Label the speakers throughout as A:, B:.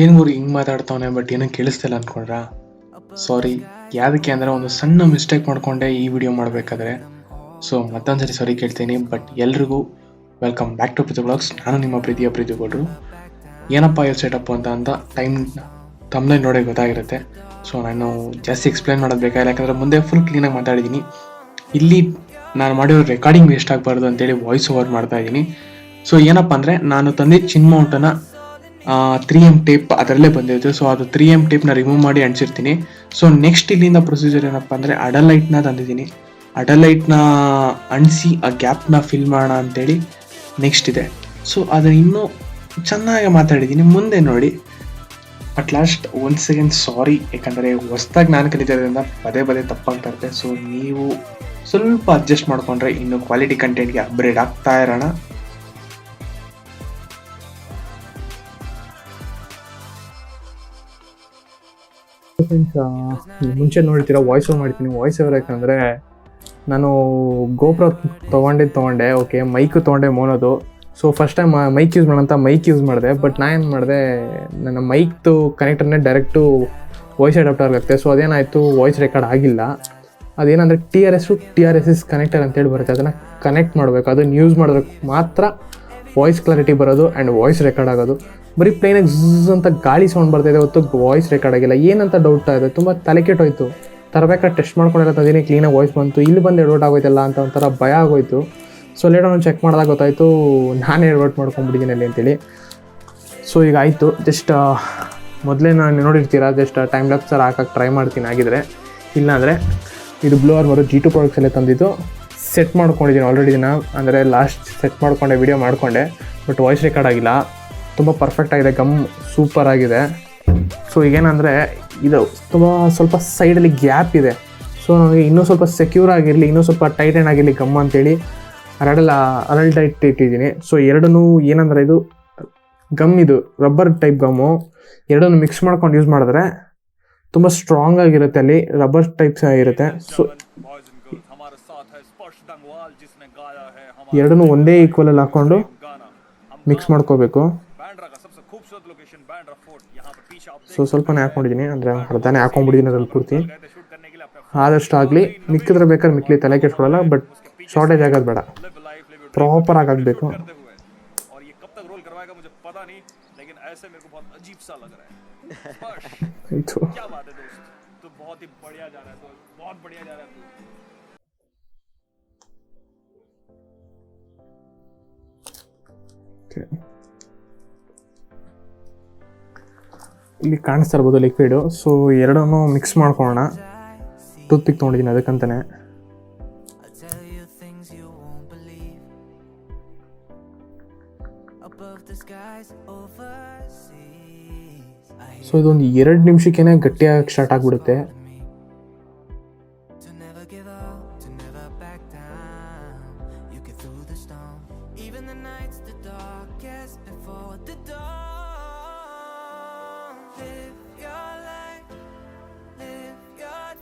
A: ಏನು ಗುರು ಹಿಂಗೆ ಮಾತಾಡ್ತಾವನೆ ಬಟ್ ಏನೋ ಕೇಳಿಸ್ತಿಲ್ಲ ಅಂದ್ಕೊಂಡ್ರಾ? ಸಾರಿ. ಯಾವುದಕ್ಕೆ ಅಂದರೆ ಒಂದು ಸಣ್ಣ ಮಿಸ್ಟೇಕ್ ಮಾಡಿಕೊಂಡೆ ಈ ವಿಡಿಯೋ ಮಾಡಬೇಕಾದ್ರೆ. ಸೊ ಮತ್ತೊಂದ್ಸರಿ ಸಾರಿ ಕೇಳ್ತೀನಿ. ಬಟ್ ಎಲ್ರಿಗೂ welcome back to Preethu vlogs. ನಾನು ನಿಮ್ಮ ಪ್ರೀತಿಯ ಪ್ರೀತು ಗೌಡ್ರು. ಏನಪ್ಪ ಇದು ಸೆಟಪ್ ಅಂತ ತಮ್ಮಲ್ಲಿ ನೋಡಿ ಗೊತ್ತಾಗಿರುತ್ತೆ. ಸೊ ನಾನು ಜಾಸ್ತಿ ಎಕ್ಸ್ಪ್ಲೈನ್ ಮಾಡೋದು ಬೇಕಾಗಿಲ್ಲ, ಯಾಕಂದರೆ ಮುಂದೆ ಫುಲ್ ಕ್ಲೀನಾಗಿ ಮಾತಾಡಿದ್ದೀನಿ. ಇಲ್ಲಿ ನಾನು ಮಾಡಿರೋ ರೆಕಾರ್ಡಿಂಗ್ ವೇಸ್ಟ್ ಆಗಬಾರ್ದು ಅಂತೇಳಿ ವಾಯ್ಸ್ ಓವರ್ ಮಾಡ್ತಾ ಇದ್ದೀನಿ. ಸೊ ಏನಪ್ಪ ಅಂದರೆ, ನಾನು ತಂದಿದ್ದ ಚಿನ್ ಮೌಂಟನ್ನು 3M ಟೇಪ್ ಅದರಲ್ಲೇ ಬಂದಿರುತ್ತೆ. ಸೊ ಅದು 3M ಟೇಪ್ನ ರಿಮೂವ್ ಮಾಡಿ ಅಂಟಿಸಿರ್ತೀನಿ. ಸೊ ನೆಕ್ಸ್ಟ್ ಇಲ್ಲಿಂದ ಪ್ರೊಸೀಜರ್ ಏನಪ್ಪ ಅಂದರೆ, ಅಡಲೈಟ್ನ ತಂದಿದ್ದೀನಿ. ಅಡಲೈಟ್ನ ಅಂಟಿಸಿ ಆ ಗ್ಯಾಪ್ನ ಫಿಲ್ ಮಾಡೋಣ ಅಂತೇಳಿ ನೆಕ್ಸ್ಟ್ ಇದೆ. ಸೊ ಅದನ್ನು ಇನ್ನೂ ಚೆನ್ನಾಗಿ ಮಾತಾಡಿದ್ದೀನಿ, ಮುಂದೆ ನೋಡಿ. ಅಟ್ ಲಾಸ್ಟ್ 1 ಸೆಕೆಂಡ್ ಸಾರಿ, ಯಾಕಂದರೆ ಹೊಸ್ದಾಗಿ ನಾನು ಕಲಿತಿರೋದ್ರಿಂದ ಪದೇ ಪದೇ ತಪ್ಪಾಗ್ತಾ ಇರುತ್ತೆ. ಸೊ ನೀವು ಸ್ವಲ್ಪ ಅಡ್ಜಸ್ಟ್ ಮಾಡಿಕೊಂಡ್ರೆ ಇನ್ನು ಕ್ವಾಲಿಟಿ ಕಂಟೆಂಟ್ಗೆ ಅಪ್ಗ್ರೇಡ್ ಆಗ್ತಾ ಇರೋಣ.
B: ಮುಂಚೆ ನೋಡ್ತೀರಾ ವಾಯ್ಸ್ ಓವರ್ ಮಾಡ್ತೀನಿ. ವಾಯ್ಸ್ ಓವರ್ ಯಾಕಂದರೆ ನಾನು ಗೋಪ್ರೋ ತೊಗೊಂಡೆ. ಓಕೆ, ಮೈಕು ತೊಗೊಂಡೆ ಮೋನೋದು. So first time mic use ಮಾಡೋಂತ ಮೈಕ್ ಯೂಸ್ ಮಾಡಿದೆ. ಬಟ್ ನಾನು ಏನು ಮಾಡಿದೆ, ನನ್ನ ಮೈಕ್ದು ಕನೆಕ್ಟರ್ನೇ ಡೈರೆಕ್ಟು ವಾಯ್ಸ್ ಅಡಾಪ್ಟರ್ ಆಗುತ್ತೆ. ಸೊ ಅದೇನಾಯಿತು, ವಾಯ್ಸ್ ರೆಕಾರ್ಡ್ ಆಗಿಲ್ಲ. ಅದೇನಂದರೆ TRS ಕನೆಕ್ಟರ್ ಅಂತೇಳಿ ಬರುತ್ತೆ. ಅದನ್ನು ಕನೆಕ್ಟ್ ಮಾಡಬೇಕು, ಅದನ್ನು ಯೂಸ್ ಮಾಡೋದಕ್ಕೆ ಮಾತ್ರ ವಾಯ್ಸ್ ಕ್ಲಾರಿಟಿ ಬರೋದು ಆ್ಯಂಡ್ ವಾಯ್ಸ್ ರೆಕಾರ್ಡ್ ಆಗೋದು. ಬರೀ ಪ್ಲೇನಾಗಿ ಝ್ ಅಂತ ಗಾಳಿ ಸೌಂಡ್ ಬರ್ತಾಯಿದೆ ಹೊತ್ತು ವಾಯ್ಸ್ ರೆಕಾರ್ಡ್ ಆಗಿಲ್ಲ. ಏನಂತ ಡೌಟ್ ಇದೆ, ತುಂಬ ತಲೆ ಕೆಟ್ಟೋಯ್ತು. ತರಬೇಕಾದ್ರೆ ಟೆಸ್ಟ್ ಮಾಡ್ಕೊಂಡಿರೋ ಅದೇನೇ ಕ್ಲೀನಾಗಿ ವಾಯ್ಸ್ ಬಂತು, ಇಲ್ಲಿ ಬಂದು ಎಡವಟ್ ಆಗೋಯ್ತಲ್ಲ ಅಂತ ಒಂಥರ ಭಯ ಆಗೋಯ್ತು. ಸೊ ಲೇಟರ್ ಒಂದು ಚೆಕ್ ಮಾಡಿದಾಗ ಗೊತ್ತಾಯಿತು ನಾನೇ ಎಡವಟ್ ಮಾಡ್ಕೊಂಡ್ಬಿಟ್ಟಿದ್ದೀನಿ ಅಲ್ಲಿ ಅಂತೇಳಿ. ಸೊ ಈಗ ಆಯಿತು. ಜಸ್ಟ್ ಮೊದಲೇ ನಾನು ನೋಡಿರ್ತೀರ, ಜಸ್ಟ್ ಟೈಮ್ ಲ್ಯಾಪ್ಸರ್ ಹಾಕಕ್ಕೆ ಟ್ರೈ ಮಾಡ್ತೀನಿ ಆಗಿದ್ರೆ. ಇಲ್ಲಾಂದರೆ ಇದು ಬ್ಲೋವರ್ ಬರೋ G2 ಪ್ರಾಡಕ್ಟ್ಸಲ್ಲೇ ತಂದಿದ್ದು ಸೆಟ್ ಮಾಡ್ಕೊಂಡಿದ್ದೀನಿ ಆಲ್ರೆಡಿ. ದಿನ ಅಂದರೆ ಲಾಸ್ಟ್ ಸೆಟ್ ಮಾಡಿಕೊಂಡೆ, ವಿಡಿಯೋ ಮಾಡಿಕೊಂಡೆ. ಬಟ್ ವಾಯ್ಸ್ ರೆಕಾರ್ಡ್ ಆಗಿಲ್ಲ. ತುಂಬ ಪರ್ಫೆಕ್ಟ್ ಆಗಿದೆ, ಗಮ್ ಸೂಪರ್ ಆಗಿದೆ. ಸೊ ಈಗೇನಂದರೆ ಇದು ತುಂಬ ಸ್ವಲ್ಪ ಸೈಡಲ್ಲಿ ಗ್ಯಾಪ್ ಇದೆ. ಸೊ ನನಗೆ ಇನ್ನೂ ಸ್ವಲ್ಪ ಸೆಕ್ಯೂರ್ ಆಗಿರಲಿ, ಇನ್ನೂ ಸ್ವಲ್ಪ ಟೈಟನ್ ಆಗಿರಲಿ ಗಮ್ ಅಂತೇಳಿ ಅರಳ್ ಟೈಟ್ ಇಟ್ಟಿದ್ದೀನಿ. ಸೊ ಎರಡನ್ನೂ ಏನಂದರೆ, ಇದು ಗಮ್, ಇದು ರಬ್ಬರ್ ಟೈಪ್ ಗಮ್ಮು. ಎರಡನ್ನೂ ಮಿಕ್ಸ್ ಮಾಡ್ಕೊಂಡು ಯೂಸ್ ಮಾಡಿದ್ರೆ ತುಂಬ ಸ್ಟ್ರಾಂಗ್ ಆಗಿರುತ್ತೆ, ಅಲ್ಲಿ ರಬ್ಬರ್ ಟೈಪ್ಸ್ ಆಗಿರುತ್ತೆ. ಸೊ ಎರಡನ್ನೂ ಒಂದೇ ಈಕ್ವಲಲ್ಲಿ ಹಾಕ್ಕೊಂಡು ಮಿಕ್ಸ್ ಮಾಡ್ಕೋಬೇಕು. ಸೊ ಸ್ವಲ್ಪನೇ ಹಾಕ್ಕೊಂಡಿದ್ದೀನಿ, ಅಂದರೆ ಅರ್ಧನೇ ಹಾಕ್ಕೊಂಡ್ಬಿಟ್ಟಿದ್ದೀನಿ ಅದ್ರಲ್ಲಿ ಪೂರ್ತಿ. ಆದಷ್ಟು ಆಗಲಿ, ಮಿಕ್ಕಿದ್ರೆ ಬೇಕಾದ್ರೆ ಮಿಕ್ಲಿ, ತಲೆ ಕೆಡ್ಸ್ಕೊಳ್ಳಲ್ಲ. ಬಟ್ ಶಾರ್ಟೇಜ್ ಆಗೋದು ಬೇಡ, ಪ್ರಾಪರಾಗಿ ಆಗಬೇಕು. ಆಯಿತು. ಇಲ್ಲಿ ಕಾಣಿಸ್ತಾ ಇರ್ಬೋದು ಲಿಕ್ವಿಡು. ಸೊ ಎರಡನ್ನೂ ಮಿಕ್ಸ್ ಮಾಡ್ಕೊಳ್ಳೋಣ. ಟೂತ್ ಪಿಕ್ ತೊಗೊಂಡಿದ್ದೀನಿ ಅದಕ್ಕಂತಾನೆ. ಸೊ ಇದೊಂದು 2 ನಿಮಿಷಕ್ಕೇ ಗಟ್ಟಿಯಾಗಿ ಸ್ಟಾರ್ಟ್ ಆಗಿಬಿಡುತ್ತೆ.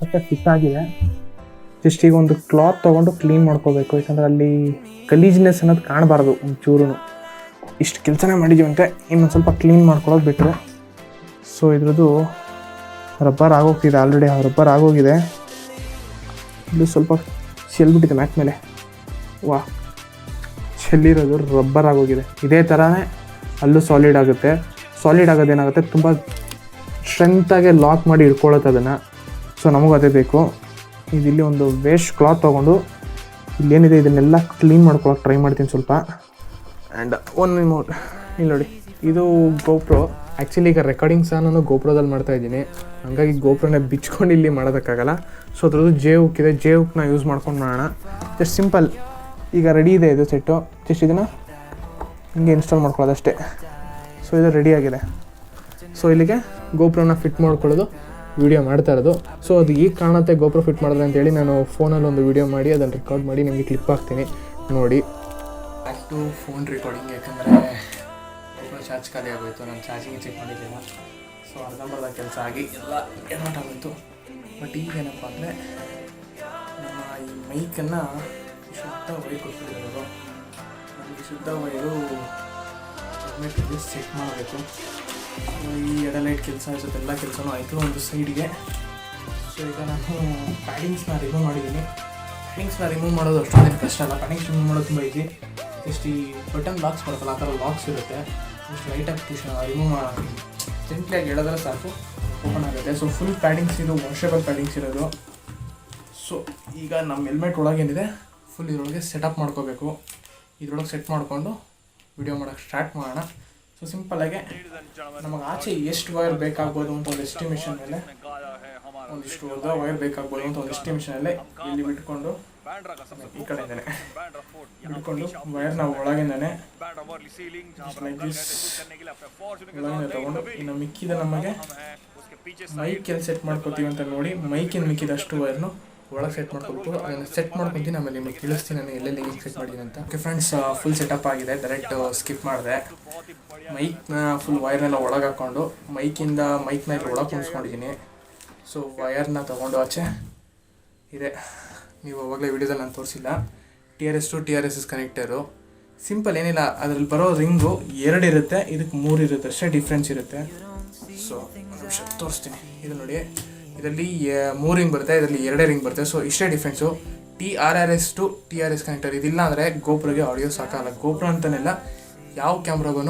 B: ಮತ್ತೆ ಫಿಟ್ ಆಗಿದೆ. ಜಸ್ಟ್ ಈಗ ಒಂದು ಕ್ಲಾತ್ ತೊಗೊಂಡು ಕ್ಲೀನ್ ಮಾಡ್ಕೋಬೇಕು, ಯಾಕಂದರೆ ಅಲ್ಲಿ ಗಲೀಜ್ನೆಸ್ ಅನ್ನೋದು ಕಾಣಬಾರ್ದು ಒಂಚೂರು. ಇಷ್ಟು ಕೆಲಸನೇ ಮಾಡಿದ್ದೀವಂತೆ, ಇನ್ನೊಂದು ಸ್ವಲ್ಪ ಕ್ಲೀನ್ ಮಾಡ್ಕೊಳ್ಳೋದು ಬಿಟ್ಟರೆ. ಸೊ ಇದ್ರದ್ದು ರಬ್ಬರ್ ಆಗೋಗ್ತಿದೆ, ಆಲ್ರೆಡಿ ರಬ್ಬರ್ ಆಗೋಗಿದೆ. ಇದು ಸ್ವಲ್ಪ ಚೆಲ್ಬಿಟ್ಟಿದೆ ಮ್ಯಾಟ್ ಮೇಲೆ. ವಾ, ಚೆಲ್ಲಿರೋದು ರಬ್ಬರ್ ಆಗೋಗಿದೆ. ಇದೇ ಥರನೇ ಅಲ್ಲೂ ಸಾಲಿಡ್ ಆಗುತ್ತೆ. ಸಾಲಿಡ್ ಆಗೋದೇನಾಗುತ್ತೆ, ತುಂಬ ಸ್ಟ್ರೆಂತಾಗೆ ಲಾಕ್ ಮಾಡಿ ಇಟ್ಕೊಳ್ಳುತ್ತೆ ಅದನ್ನು. ಸೊ ನಮಗೂ ಅದೇ ಬೇಕು. ಇಲ್ಲಿ ಒಂದು ವೇಸ್ಟ್ ಕ್ಲಾತ್ ತೊಗೊಂಡು ಇಲ್ಲೇನಿದೆ ಇದನ್ನೆಲ್ಲ ಕ್ಲೀನ್ ಮಾಡ್ಕೊಳಕ್ಕೆ ಟ್ರೈ ಮಾಡ್ತೀನಿ ಸ್ವಲ್ಪ. ಆ್ಯಂಡ್ ಒಂದು ಮೋರ್, ಇಲ್ಲಿ ನೋಡಿ, ಇದು ಗೋಪ್ರೋ. ಆ್ಯಕ್ಚುಲಿ ಈಗ ರೆಕಾರ್ಡಿಂಗ್ ಸಹ ನಾನು ಗೋಪ್ರೋದಲ್ಲಿ ಮಾಡ್ತಾಯಿದ್ದೀನಿ, ಹಾಗಾಗಿ ಗೋಪ್ರೋನೇ ಬಿಚ್ಕೊಂಡು ಇಲ್ಲಿ ಮಾಡೋದಕ್ಕಾಗಲ್ಲ. ಸೊ ಅದ್ರದ್ದು ಹುಕ್ ಇದೆ, ಹುಕ್ನ ಯೂಸ್ ಮಾಡ್ಕೊಂಡು ಮಾಡೋಣ. Just simple. ಈಗ ರೆಡಿ ಇದೆ ಇದು ಸೆಟ್ಟು. ಜಸ್ಟ್ ಇದನ್ನು ಹಿಂಗೆ ಇನ್ಸ್ಟಾಲ್ ಮಾಡ್ಕೊಳ್ಳೋದಷ್ಟೇ. ಸೊ ಇದು ರೆಡಿಯಾಗಿದೆ. ಸೊ ಇಲ್ಲಿಗೆ ಗೋಪ್ರೋನ ಫಿಟ್ ಮಾಡ್ಕೊಳ್ಳೋದು, ವಿಡಿಯೋ ಮಾಡ್ತಾ ಇರೋದು. ಸೊ ಅದು ಈಗ ಕಾಣುತ್ತೆ ಗೋಪ್ರೋ ಫಿಟ್ ಮಾಡಿದ್ರೆ ಅಂತೇಳಿ ನಾನು ಫೋನಲ್ಲಿ ಒಂದು ವಿಡಿಯೋ ಮಾಡಿ ಅದನ್ನು ರೆಕಾರ್ಡ್ ಮಾಡಿ ನಿಮಗೆ ಕ್ಲಿಪ್ ಹಾಕ್ತೀನಿ ನೋಡಿ.
A: ಬ್ಯಾಕ್ ಟು ಫೋನ್ ರೆಕಾರ್ಡಿಂಗ್, ಯಾಕಂದರೆ ಗೋಪ್ರೋ ಚಾರ್ಜ್ ಖಾಲಿ ಆಗೋಯಿತು. ನಾನು ಚಾರ್ಜಿಂಗ್ ಚೆಕ್ ಮಾಡಿದ್ದಿಲ್ಲ. ಸೊ ಅರ್ಧಂಬರ್ಧ ಕೆಲಸ ಆಗಿ ಎಲ್ಲ ಎಡವಟ್ ಆಗೋಯಿತು. ಬಟ್ ಈಗೇನಪ್ಪ ಅಂದರೆ, ನಮ್ಮ ಈ ಮೈಕನ್ನು ಶುದ್ಧ ವೈರ್ ಕೊಟ್ಬಿಟ್ಟಿರೋದು. ನಮಗೆ ಶುದ್ಧ ವೈರು
B: ಹೆಲ್ಮೆಟ್ ಸೆಟ್ ಮಾಡಬೇಕು. ಈ ಎಡಲೈಟ್ ಕೆಲಸ ಜೊತೆ ಎಲ್ಲ ಕೆಲಸನೂ ಆಯಿತು ಒಂದು ಸೈಡ್ಗೆ. ಸೊ ಈಗ ನಾನು ಪ್ಯಾಡಿಂಗ್ಸ್ನ ರಿಮೂವ್ ಮಾಡಿದ್ದೀನಿ. ಪ್ಯಾಡಿಂಗ್ಸ್ನ ರಿಮೂವ್ ಮಾಡೋದು ಅಷ್ಟೊಂದೇನು ಕಷ್ಟ ಅಲ್ಲ. ಪ್ಯಾಡಿಂಗ್ಸ್ ರಿಮೂವ್ ಮಾಡೋದು ತುಂಬ ಈಸಿ. ಜಸ್ಟ್ ಈ ಬಟನ್ ಲಾಕ್ಸ್ ಬರುತ್ತಲ್ಲ ಆ ಥರ ಲಾಕ್ಸ್ ಇರುತ್ತೆ. ಜಸ್ಟ್ ಲೈಟಾಗಿ ರಿಮೂವ್ ಮಾಡಿ ಸಿಂಪ್ಲಿಯಾಗಿ ಹೇಳಿದ್ರೆ ಸಾಕು, ಓಪನ್ ಆಗುತ್ತೆ. ಸೊ ಫುಲ್ ಪ್ಯಾಡಿಂಗ್ಸ್ ಇದು ವಾಷೇಬಲ್ ಪ್ಯಾಡಿಂಗ್ಸ್ ಇರೋದು. ಸೊ ಈಗ ನಮ್ಮ ಹೆಲ್ಮೆಟ್ ಒಳಗೇನಿದೆ ಫುಲ್ ಇದರೊಳಗೆ ಸೆಟಪ್ ಮಾಡ್ಕೋಬೇಕು. ಇದ್ರೊಳಗೆ ಸೆಟ್ ಮಾಡಿಕೊಂಡು ವಿಡಿಯೋ ಮಾಡೋಕ್ಕೆ ಸ್ಟಾರ್ಟ್ ಮಾಡೋಣ. ಸೊ ಸಿಂಪಲ್ಲಾಗೆ ನಮಗೆ ಆಚೆ ಎಷ್ಟು ವೈರ್ ಬೇಕಾಗ್ಬೋದು ಅಂತ ಒಂದು ಎಸ್ಟಿಮೇಷನ್ ಮೇಲೆ, ಒಂದಿಷ್ಟು ಉದ್ದ ವೈರ್ ಬೇಕಾಗ್ಬೋದು ಅಂತ ಒಂದು ಎಸ್ಟಿಮೇಷನಲ್ಲಿ ಇಲ್ಲಿ ಬಿಟ್ಕೊಂಡು ಈ ಕಡೆಯಿಂದನೇ ಬಿಟ್ಕೊಂಡು ವೈರ್ನ ಒಳಗಿಂದನೇ ಒಳಗಿಂದ ತೊಗೊಂಡು ಇನ್ನು ಮಿಕ್ಕಿದ ನಮಗೆ ಮೈಕೆಲ್ಲಿ ಸೆಟ್ ಮಾಡ್ಕೋತೀವಿ ಅಂತ ನೋಡಿ ಮೈಕಿನ ಮಿಕ್ಕಿದಷ್ಟು ವೈರ್ನು ಒಳಗೆ ಸೆಟ್ ಮಾಡ್ಕೊಬೇಕು. ಅದನ್ನು ಸೆಟ್ ಮಾಡ್ಕೊತೀನಿ, ಆಮೇಲೆ ನಿಮಗೆ ತಿಳಿಸ್ತೀನಿ ನಾನು ಎಲ್ಲೆಲ್ಲಿ ಹಿಂಗೆ ಸೆಟ್ ಮಾಡಿದ್ದೀನಿ ಅಂತ. ಓಕೆ ಫ್ರೆಂಡ್ಸ್, ಫುಲ್ ಸೆಟಪ್ ಆಗಿದೆ. ಡೈರೆಕ್ಟ್ ಸ್ಕಿಪ್ ಮಾಡಿದೆ. ಮೈಕ್ನ ಫುಲ್ ವೈರ್ನೆಲ್ಲ ಒಳಗೆ ಹಾಕ್ಕೊಂಡು ಮೈಕ್ನ ಇಲ್ಲಿ ಒಳಗೆ ಕುಣಿಸ್ಕೊಂಡಿದ್ದೀನಿ. ಸೊ ವೈರ್ನ ತೊಗೊಂಡು ಆಚೆ ಇದೆ, ನೀವು ಅವಾಗಲೇ ವಿಡಿಯೋದಲ್ಲಿ ನಾನು ತೋರಿಸಿಲ್ಲ. TRS ಟು TRS ಕನೆಕ್ಟರು ಸಿಂಪಲ್, ಏನಿಲ್ಲ. ಅದರಲ್ಲಿ ಬರೋ ರಿಂಗು 2 ಇರುತ್ತೆ, ಇದಕ್ಕೆ 3 ಇರುತ್ತೆ, ಅಷ್ಟೇ ಡಿಫ್ರೆನ್ಸ್ ಇರುತ್ತೆ. ಸೊ ಒಂದು ನಿಮಿಷ ತೋರಿಸ್ತೀನಿ. ಇದು ನೋಡಿ, ಇದರಲ್ಲಿ 3 ರಿಂಗ್ ಬರುತ್ತೆ, ಇದರಲ್ಲಿ 2 ರಿಂಗ್ ಬರುತ್ತೆ. ಸೊ ಇಷ್ಟೇ difference. TRS to TRS connector ಇದಿಲ್ಲ ಅಂದರೆ ಗೋಪ್ರೋಗೆ ಆಡಿಯೋ ಸಾಕಾಗಲ್ಲ. ಗೋಪ್ರೋ ಅಂತನೆಲ್ಲ ಯಾವ ಕ್ಯಾಮ್ರಾಗೂ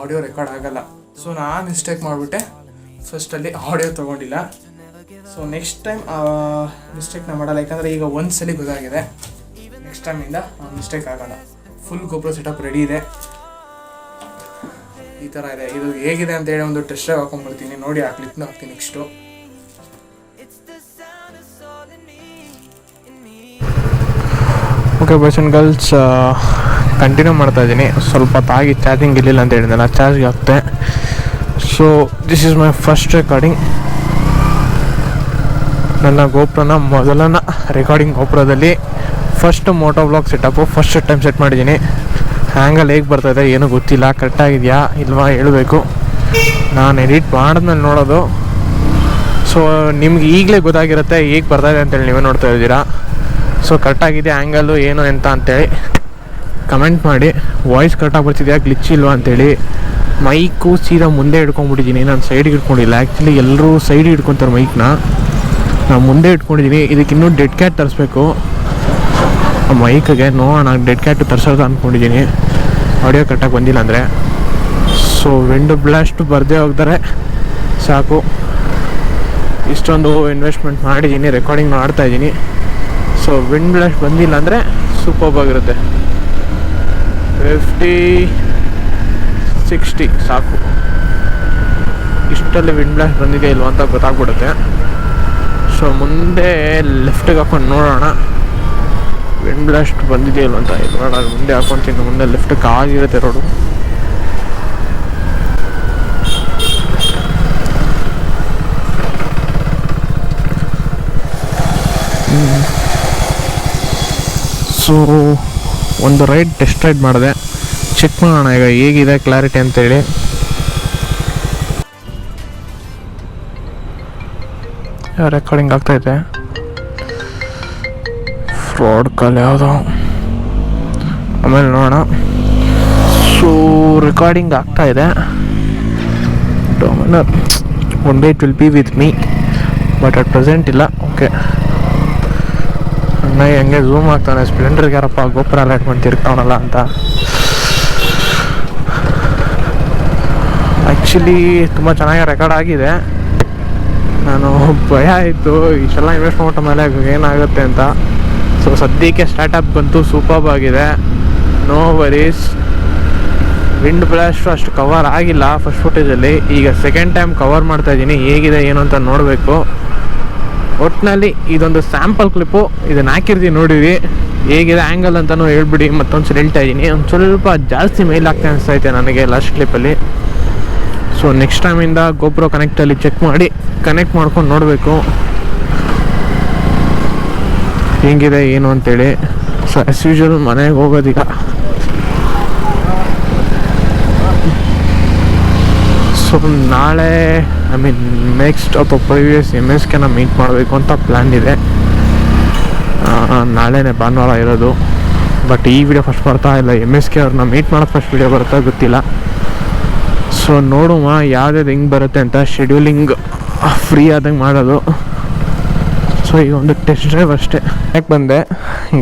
B: ಆಡಿಯೋ ರೆಕಾರ್ಡ್ ಆಗೋಲ್ಲ. ಸೊ ನಾನು ಮಿಸ್ಟೇಕ್ ಮಾಡಿಬಿಟ್ಟೆ, ಫಸ್ಟಲ್ಲಿ ಆಡಿಯೋ ತೊಗೊಂಡಿಲ್ಲ. ಸೊ ನೆಕ್ಸ್ಟ್ ಟೈಮ್ ಮಿಸ್ಟೇಕ್ನ ಮಾಡಲ್ಲ, ಯಾಕಂದರೆ ಈಗ ಒಂದು ಸಲ ಗೊತ್ತಾಗಿದೆ. ನೆಕ್ಸ್ಟ್ ಟೈಮಿಂದ ಮಿಸ್ಟೇಕ್ ಆಗೋಲ್ಲ. ಫುಲ್ ಗೋಪ್ರೋ ಸೆಟಪ್ ರೆಡಿ ಇದೆ. ಈ ಥರ ಇದೆ. ಇದು ಹೇಗಿದೆ ಅಂತೇಳಿ ಒಂದು ಟೆಸ್ಟ್ ಹಾಕೊಂಡ್ಬರ್ತೀನಿ, ನೋಡಿ ಆ ಕ್ಲಿಪ್ನ ಹಾಕ್ತೀನಿ next. Okay boys and girls, continue ಮಾಡ್ತಾಯಿದ್ದೀನಿ. ಸ್ವಲ್ಪ ತಾಗಿ ಚಾರ್ಜಿಂಗ್ ಇರಲಿಲ್ಲ ಅಂತ ಹೇಳಿದ್ನಲ್ಲ, ಚಾರ್ಜ್ಗೆ ಹಾಕ್ತೆ. So this is my first recording. ನನ್ನ ಗೋಪ್ರೋನ ಮೊದಲನ ರೆಕಾರ್ಡಿಂಗ್ ಗೋಪ್ರೋದಲ್ಲಿ first motovlog setup first time set ಮಾಡಿದ್ದೀನಿ. ಹ್ಯಾಂಗಲ್ಲಿ ಹೇಗೆ ಬರ್ತಾಯಿದೆ ಏನೂ ಗೊತ್ತಿಲ್ಲ, ಕರೆಕ್ಟಾಗಿದೆಯಾ ಇಲ್ವಾ ಹೇಳಬೇಕು. ನಾನು ಎಡಿಟ್ ಮಾಡಿದ್ಮೇಲೆ ನೋಡೋದು. ಸೊ ನಿಮ್ಗೆ ಈಗಲೇ ಗೊತ್ತಾಗಿರುತ್ತೆ ಹೇಗೆ ಬರ್ತಾಯಿದೆ ಅಂತೇಳಿ, ನೀವೇ ನೋಡ್ತಾ ಇದ್ದೀರಾ. ಸೊ ಕರೆಕ್ಟಾಗಿದೆ ಆ್ಯಂಗಲ್ಲು ಏನು ಎಂತ ಅಂತೇಳಿ ಕಮೆಂಟ್ ಮಾಡಿ. ವಾಯ್ಸ್ ಕರೆಕ್ಟಾಗಿ ಬರ್ತಿದೆಯಾ, ಗ್ಲಿಚ್ ಇಲ್ವಾ ಅಂತೇಳಿ. ಮೈಕು ಸೀದಾ ಮುಂದೆ ಹಿಡ್ಕೊಂಡ್ಬಿಟ್ಟಿದ್ದೀನಿ, ನಾನು ಸೈಡಿಗೆ ಇಟ್ಕೊಂಡಿಲ್ಲ. ಆ್ಯಕ್ಚುಲಿ ಎಲ್ಲರೂ ಸೈಡಿಗೆ ಇಟ್ಕೊತಾರೆ ಮೈಕ್ನ, ನಾನು ಮುಂದೆ ಇಟ್ಕೊಂಡಿದ್ದೀನಿ. ಇದಕ್ಕೆ ಇನ್ನೂ ಡೆಡ್ ಕ್ಯಾಟ್ ತರಿಸ್ಬೇಕು ಮೈಕ್ಗೆ. ನೋಡೋಣ ಡೆಡ್ ಕ್ಯಾಟು ತರಿಸೋದು ಅಂದ್ಕೊಂಡಿದ್ದೀನಿ, ಆಡಿಯೋ ಕರೆಕ್ಟಾಗಿ ಬಂದಿಲ್ಲ ಅಂದರೆ. ಸೊ ವಿಂಡೋ ಬ್ಲಾಸ್ಟ್ ಬರದೇ ಹೋಗ್ತಾರೆ ಸಾಕು. ಇಷ್ಟೊಂದು ಇನ್ವೆಸ್ಟ್ಮೆಂಟ್ ಮಾಡಿದ್ದೀನಿ, ರೆಕಾರ್ಡಿಂಗ್ ಮಾಡ್ತಾಯಿದ್ದೀನಿ. ಸೊ ವಿಂಡ್ ಬ್ಲಾಸ್ಟ್ ಬಂದಿಲ್ಲ ಅಂದರೆ ಸೂಪರ್ಬಾಗಿರುತ್ತೆ. 50-60 ಸಾಕು. ಇಷ್ಟಲ್ಲಿ ವಿಂಡ್ ಬ್ಲಾಸ್ಟ್ ಬಂದಿದೆ ಇಲ್ವ ಅಂತ ಗೊತ್ತಾಗ್ಬಿಡುತ್ತೆ. ಸೊ ಮುಂದೆ ಲೆಫ್ಟಿಗೆ ಹಾಕೊಂಡು ನೋಡೋಣ ವಿಂಡ್ ಬ್ಲಾಸ್ಟ್ ಬಂದಿದೆ ಇಲ್ವ ಅಂತ. ನೋಡೋಣ ಮುಂದೆ ಹಾಕ್ಕೊತೀನಿ, ಮುಂದೆ ಲೆಫ್ಟಿಗೆ ಆಗಿರುತ್ತೆ ರೋಡು. ಸೊ ಒಂದು ರೈಡ್ ಟೆಸ್ಟ್ ರೈಡ್ ಮಾಡಿದೆ, ಚೆಕ್ ಮಾಡೋಣ ಈಗ ಹೇಗಿದೆ ಕ್ಲಾರಿಟಿ ಅಂತೇಳಿ. ರೆಕಾರ್ಡಿಂಗ್ ಆಗ್ತಾಯಿದೆ. ಫ್ರಾಡ್ ಕಾಲ್ ಯಾವುದೋ, ಆಮೇಲೆ ನೋಡೋಣ. ಸೊ ರೆಕಾರ್ಡಿಂಗ್ ಆಗ್ತಾಯಿದೆ. Dominar one day it will be with me, but at present ಇಲ್ಲ. ಓಕೆ, ಅಣ್ಣ ಹೆಂಗೆ ಝೂಮ್ ಆಗ್ತಾನೆ. ಸ್ಪ್ಲೆಂಡರ್ಗೆ ಯಾರಪ್ಪ ಗೋಪುರ ಎಲ್ಲ ಇಟ್ಕೊಂಡು ತಿರ್ತಾವನಲ್ಲ ಅಂತ. ಆ್ಯಕ್ಚುಲಿ ತುಂಬ ಚೆನ್ನಾಗಿ ರೆಕಾರ್ಡ್ ಆಗಿದೆ. ನಾನು ಭಯ ಆಯಿತು ಇಷ್ಟೆಲ್ಲ ಇನ್ವೆಸ್ಟ್ ಮಾಡೋ ಮೇಲೆ ಏನಾಗುತ್ತೆ ಅಂತ. ಸೊ ಸದ್ಯಕ್ಕೆ ಸ್ಟಾರ್ಟಪ್ ಬಂತು, ಸೂಪರ್ಬ್ ಆಗಿದೆ, ನೋ ವರೀಸ್. ವಿಂಡ್ ಬ್ಲಾಸ್ಟು ಅಷ್ಟು ಕವರ್ ಆಗಿಲ್ಲ ಫಸ್ಟ್ ಫುಟೇಜಲ್ಲಿ. ಈಗ ಸೆಕೆಂಡ್ ಟೈಮ್ ಕವರ್ ಮಾಡ್ತಾಯಿದ್ದೀನಿ, ಹೇಗಿದೆ ಏನು ಅಂತ ನೋಡಬೇಕು. ಒಟ್ಟಿನಲ್ಲಿ ಇದೊಂದು ಸ್ಯಾಂಪಲ್ ಕ್ಲಿಪ್ಪು, ಇದನ್ನು ಹಾಕಿರ್ತೀನಿ ನೋಡಿರಿ ಹೇಗಿದೆ ಆ್ಯಂಗಲ್ ಅಂತಲೂ ಹೇಳ್ಬಿಡಿ. ಮತ್ತೊಂದು ಸಲ ಹೇಳ್ತಾ ಇದ್ದೀನಿ, ಒಂದು ಸ್ವಲ್ಪ ಜಾಸ್ತಿ ಮೇಲ್ ಆಗ್ತಾ ಅನಿಸ್ತೈತೆ ನನಗೆ ಲಾಸ್ಟ್ ಕ್ಲಿಪ್ಪಲ್ಲಿ. ಸೊ ನೆಕ್ಸ್ಟ್ ಟೈಮಿಂದ ಗೋಪ್ರೋ ಕನೆಕ್ಟಲ್ಲಿ ಚೆಕ್ ಮಾಡಿ ಕನೆಕ್ಟ್ ಮಾಡ್ಕೊಂಡು ನೋಡಬೇಕು ಹೆಂಗಿದೆ ಏನು ಅಂತೇಳಿ. ಸೊ ಆ್ಯಸ್ ಯೂಶುವಲ್ ಮನೆಗೆ ಹೋಗೋದೀಗ. ಸೊ ನಾಳೆ ನೆಕ್ಸ್ಟ್ ಅಥವಾ ಪ್ರೀವಿಯಸ್ MSKನ ಮೀಟ್ ಮಾಡಬೇಕು ಅಂತ ಪ್ಲ್ಯಾನ್ ಇದೆ. ನಾಳೆನೇ ಭಾನುವಾರ ಇರೋದು, ಬಟ್ ಈ ವಿಡಿಯೋ ಫಸ್ಟ್ ಬರ್ತಾ ಇಲ್ಲ. MSK ಅವ್ರನ್ನ ಮೀಟ್ ಮಾಡೋದು ಫಸ್ಟ್ ವಿಡಿಯೋ ಬರುತ್ತಾ ಗೊತ್ತಿಲ್ಲ. ಸೊ ನೋಡುವ ಯಾವ್ದು ಹೆಂಗೆ ಬರುತ್ತೆ ಅಂತ, ಶೆಡ್ಯೂಲಿಂಗ್ ಫ್ರೀ ಆದಂಗೆ ಮಾಡೋದು. ಸೊ ಈಗ ಒಂದು ಟೆಸ್ಟ್ ಡ್ರೈವ್ ಅಷ್ಟೇ. ಯಾಕೆ ಬಂದೆ,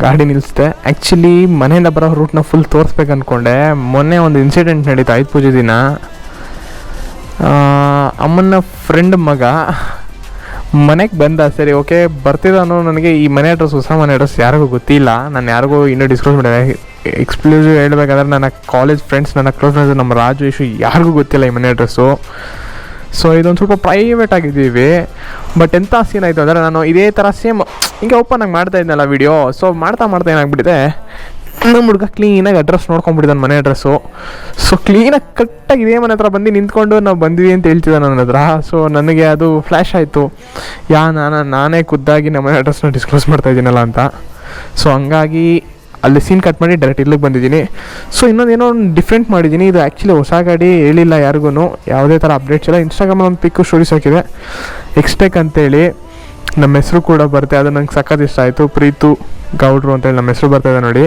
B: ಗಾಡಿ ನಿಲ್ಲಿಸಿದೆ. ಆ್ಯಕ್ಚುಲಿ ಮನೆಯಿಂದ ಬರೋ ರೂಟ್ನ ಫುಲ್ ತೋರಿಸ್ಬೇಕು ಅಂದ್ಕೊಂಡೆ. ಮೊನ್ನೆ ಒಂದು ಇನ್ಸಿಡೆಂಟ್ ನಡೀತು ಆಯುಧ ಪೂಜೆ ದಿನ. ಅಮ್ಮನ ಫ್ರೆಂಡ್ ಮಗ ಮನೆಗೆ ಬಂದ. ಸರಿ ಓಕೆ ಬರ್ತಿದ್ದಾನು. ನನಗೆ ಈ ಮನೆ ಅಡ್ರೆಸ್, ಹೊಸ ಮನೆ ಅಡ್ರೆಸ್ ಯಾರಿಗೂ ಗೊತ್ತಿಲ್ಲ. ನಾನು ಯಾರಿಗೂ ಇನ್ನೂ ಡಿಸ್ಕ್ಲೋಸ್ ಮಾಡಿದೆ. ಎಕ್ಸ್ಕ್ಲೂಸಿವ್ ಹೇಳ್ಬೇಕಾದ್ರೆ ನನ್ನ ಕಾಲೇಜ್ ಫ್ರೆಂಡ್ಸ್, ನನ್ನ ಕ್ಲೋಸ್ ಫ್ರೆಂಡ್ಸ್, ನಮ್ಮ ರಾಜು ಇಶ್ಯೂ ಯಾರಿಗೂ ಗೊತ್ತಿಲ್ಲ ಈ ಮನೆ ಅಡ್ರೆಸ್ಸು. ಸೊ ಇದೊಂದು ಸ್ವಲ್ಪ ಪ್ರೈವೇಟ್ ಆಗಿದ್ದೀವಿ. ಬಟ್ ಎಂಥ ಸೀನ್ ಆಯಿತು ಅಂದರೆ, ನಾನು ಇದೇ ಥರ ಸೇಮ್ ಹಿಂಗೆ ಓಪನ್ ಆಗಿ ಮಾಡ್ತಾ ಇದ್ನಲ್ಲ ವೀಡಿಯೋ. ಸೊ ಮಾಡ್ತಾ ಏನಾಗ್ಬಿಟ್ಟಿದೆ, ನಮ್ಮ ಹುಡುಗ ಕ್ಲೀನಾಗಿ ಅಡ್ರೆಸ್ ನೋಡ್ಕೊಂಡ್ಬಿಟ್ಟಿದ್ದಾನೆ, ಮನೆ ಅಡ್ರೆಸ್ಸು. ಸೊ ಕ್ಲೀನಾಗಿ ಕರೆಕ್ಟಾಗಿ ಇದೇ ಮನೆ ಹತ್ರ ಬಂದು ನಿಂತ್ಕೊಂಡು ನಾವು ಬಂದಿವಿ ಅಂತ ಹೇಳ್ತಿದ್ದ ನನ್ನ ಹತ್ರ. ಸೊ ನನಗೆ ಅದು ಫ್ಲ್ಯಾಶ್ ಆಯಿತು, ನಾನೇ ಖುದ್ದಾಗಿ ನಮ್ಮ ಮನೆ ಅಡ್ರೆಸ್ನ ಡಿಸ್ಕ್ಲೋಸ್ ಮಾಡ್ತಾ ಇದ್ದೀನಲ್ಲ ಅಂತ. ಸೊ ಹಂಗಾಗಿ ಅಲ್ಲಿ ಸೀನ್ ಕಟ್ ಮಾಡಿ ಡೈರೆಕ್ಟ್ ಇಲ್ಲಿಗೆ ಬಂದಿದ್ದೀನಿ. ಸೊ ಇನ್ನೊಂದೇನೋ ಒಂದು ಡಿಫ್ರೆಂಟ್ ಮಾಡಿದ್ದೀನಿ. ಇದು ಆ್ಯಕ್ಚುಲಿ ಹೊಸ ಗಾಡಿ, ಹೇಳಿಲ್ಲ ಯಾರಿಗೂ, ಯಾವುದೇ ಥರ ಅಪ್ಡೇಟ್ಸ್ ಇಲ್ಲ. ಇನ್ಸ್ಟಾಗ್ರಾಮಲ್ಲಿ ಒಂದು ಪಿಕ್ಕು ಸ್ಟೋರೀಸ್ ಹಾಕಿದೆ, ಎಕ್ಸ್ಟೆಕ್ ಅಂತೇಳಿ. ನಮ್ಮ ಹೆಸರು ಕೂಡ ಬರುತ್ತೆ, ಅದು ನಂಗೆ ಸಖತ್ ಇಷ್ಟ ಆಯಿತು. ಪ್ರೀತು ಗೌಡ್ರು ಅಂತೇಳಿ ನಮ್ಮ ಹೆಸರು ಬರ್ತಾಯಿದೆ ನೋಡಿ.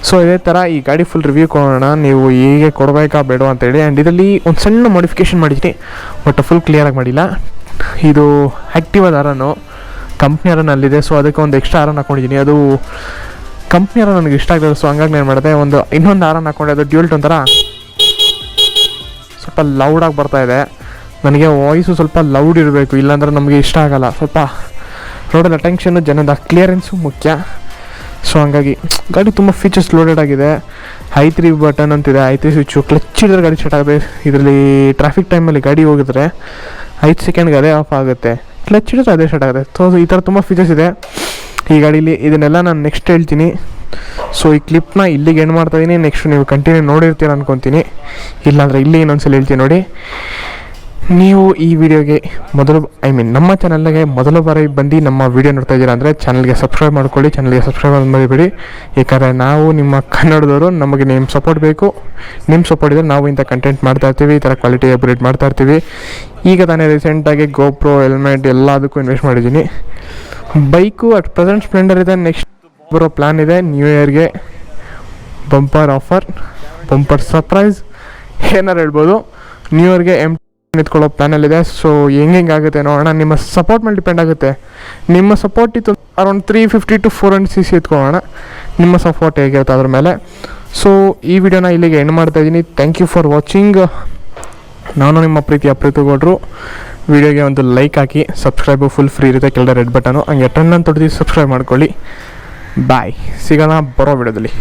B: ಸೊ ಇದೇ ಥರ ಈ ಗಾಡಿ ಫುಲ್ ರಿವ್ಯೂ ಕೊಡೋಣ, ನೀವು ಹೀಗೆ ಕೊಡಬೇಕಾ ಬೇಡ ಅಂತೇಳಿ. ಆ್ಯಂಡ್ ಇದರಲ್ಲಿ ಒಂದು ಸಣ್ಣ ಮಾಡಿಫಿಕೇಷನ್ ಮಾಡಿದ್ದೀನಿ, ಬಟ್ ಫುಲ್ ಕ್ಲಿಯರಾಗಿ ಮಾಡಿಲ್ಲ. ಇದು ಆ್ಯಕ್ಟಿವಾದ ಆರನ್ನು, ಕಂಪ್ನಿ ಆರನ್ನಲ್ಲಿದೆ. ಸೊ ಅದಕ್ಕೆ ಒಂದು ಎಕ್ಸ್ಟ್ರಾ ಆರನ್ ಹಾಕ್ಕೊಂಡಿದ್ದೀನಿ. ಅದು ಕಂಪ್ನಿ ಆರ ನನಗೆ ಇಷ್ಟ ಆಗ್ತದೆ. ಸೊ ಹಂಗಾಗಿ ನಾನು ಮಾಡಿದೆ, ಇನ್ನೊಂದು ಆರನ್ ಹಾಕ್ಕೊಂಡೆ. ಅದು ಡ್ಯೂಲ್ಟ್ ಒಂಥರ ಸ್ವಲ್ಪ ಲೌಡಾಗಿ ಬರ್ತಾಯಿದೆ. ನನಗೆ ವಾಯ್ಸು ಸ್ವಲ್ಪ ಲೌಡ್ ಇರಬೇಕು, ಇಲ್ಲಾಂದ್ರೆ ನಮಗೆ ಇಷ್ಟ ಆಗೋಲ್ಲ. ಸ್ವಲ್ಪ ರೋಡಲ್ಲಿ ಅಟೆನ್ಷನ್ನು, ಜನದ ಕ್ಲಿಯರೆನ್ಸು ಮುಖ್ಯ. ಸೊ ಹಂಗಾಗಿ ಗಾಡಿ ತುಂಬ ಫೀಚರ್ಸ್ ಲೋಡೆಡ್ ಆಗಿದೆ. i3 ಬಟನ್ ಅಂತಿದೆ, i3 ಸ್ವಿಚ್ಚು, ಕ್ಲಚ್ ಹಿಡಿದ್ರೆ ಗಾಡಿ ಸ್ಟಾರ್ಟ್ ಆಗುತ್ತೆ. ಇದರಲ್ಲಿ ಟ್ರಾಫಿಕ್ ಟೈಮಲ್ಲಿ ಗಾಡಿ ಹೋಗಿದ್ರೆ 5 ಸೆಕೆಂಡ್ಗೆ ಅದೇ ಆಫ್ ಆಗುತ್ತೆ, ಕ್ಲಚ್ ಹಿಡಿದ್ರೆ ಅದೇ ಸ್ಟಾರ್ಟ್ ಆಗುತ್ತೆ. ಸೊ ಈ ಥರ ತುಂಬ ಫೀಚರ್ಸ್ ಇದೆ ಈ ಗಾಡೀಲಿ. ಇದನ್ನೆಲ್ಲ ನಾನು ನೆಕ್ಸ್ಟ್ ಹೇಳ್ತೀನಿ. ಸೊ ಈ ಕ್ಲಿಪ್ನ ಇಲ್ಲಿಗೆ ಎಂಡ್ ಮಾಡ್ತಾಯಿದ್ದೀನಿ. ನೆಕ್ಸ್ಟ್ ನೀವು ಕಂಟಿನ್ಯೂ ನೋಡಿರ್ತೀರ ಅನ್ಕೊತೀನಿ, ಇಲ್ಲಾಂದರೆ ಇಲ್ಲಿ ಇನ್ನೊಂದ್ಸಲ ಹೇಳ್ತೀನಿ ನೋಡಿ. ನೀವು ಈ ವಿಡಿಯೋಗೆ ನಮ್ಮ ಚಾನಲ್ಗೆ ಮೊದಲ ಬಾರಿ ಬಂದು ನಮ್ಮ ವಿಡಿಯೋ ನೋಡ್ತಾ ಇದ್ದೀರಾ ಅಂದರೆ ಚಾನಲ್ಗೆ ಸಬ್ಸ್ಕ್ರೈಬ್ ಮಾಡ್ಕೊಳ್ಳಿ. ಚಾನಲ್ಗೆ ಸಬ್ಸ್ಕ್ರೈಬ್ ಮರಿಬೇಡಿ, ಯಾಕಂದರೆ ನಾವು ನಿಮ್ಮ ಕನ್ನಡದವರು, ನಮಗೆ ನಿಮ್ಮ ಸಪೋರ್ಟ್ ಬೇಕು. ನಿಮ್ಮ ಸಪೋರ್ಟ್ ಇದ್ದರೆ ನಾವು ಇಂಥ ಕಂಟೆಂಟ್ ಮಾಡ್ತಾ ಇರ್ತೀವಿ, ಈ ಥರ ಕ್ವಾಲಿಟಿ ಅಪ್ಗ್ರೇಡ್ ಮಾಡ್ತಾ ಇರ್ತೀವಿ. ಈಗ ತಾನೇ ರೀಸೆಂಟಾಗಿ GoPro ಹೆಲ್ಮೆಟ್ ಎಲ್ಲದಕ್ಕೂ ಇನ್ವೆಸ್ಟ್ ಮಾಡಿದ್ದೀನಿ. ಬೈಕು ಅಟ್ ಪ್ರೆಸೆಂಟ್ ಸ್ಪ್ಲೆಂಡರ್ ಇದೆ. ನೆಕ್ಸ್ಟ್ ಬರೋ ಪ್ಲ್ಯಾನ್ ಇದೆ, ನ್ಯೂ ಇಯರ್ಗೆ ಬಂಪರ್ ಆಫರ್, ಬಂಪರ್ ಸರ್ಪ್ರೈಸ್ ಏನಾರು ಹೇಳ್ಬೋದು. ನ್ಯೂ ಇಯರ್ಗೆ ನಿಂತ್ಕೊಳ್ಳೋ ಪ್ಲ್ಯಾನಲ್ಲಿದೆ. ಸೊ ಹೆಂಗಾಗುತ್ತೆ ನೋಡೋಣ. ನಿಮ್ಮ ಸಪೋರ್ಟ್ ಮೇಲೆ ಡಿಪೆಂಡ್ ಆಗುತ್ತೆ. ನಿಮ್ಮ ಸಪೋರ್ಟ್ ಇತ್ತು ಅರೌಂಡ್ 350 to 400 cc ಎತ್ಕೊಳ್ಳೋಣ. ನಿಮ್ಮ ಸಪೋರ್ಟ್ ಹೇಗಿರುತ್ತೆ ಅದ್ರ ಮೇಲೆ. ಸೊ ಈ ವಿಡಿಯೋನ ಇಲ್ಲಿಗೆ ಎಂಡ್ ಮಾಡ್ತಾಯಿದ್ದೀನಿ. Thank you for watching. ನಾನು ನಿಮ್ಮ ಪ್ರೀತು ಗೌಡ್ರು. ವಿಡಿಯೋಗೆ ಒಂದು ಲೈಕ್ ಹಾಕಿ, ಸಬ್ಸ್ಕ್ರೈಬು ಫುಲ್ ಫ್ರೀ ಇರುತ್ತೆ, ಕೆಳಗಡೆ ರೆಡ್ ಬಟನು, ಹಂಗೆ ಟನ್ ಅಂತ ತೊಡ್ದು ಸಬ್ಸ್ಕ್ರೈಬ್ ಮಾಡ್ಕೊಳ್ಳಿ. ಬಾಯ್, ಸಿಗೋಣ ಬರೋ ವಿಡಿಯೋದಲ್ಲಿ.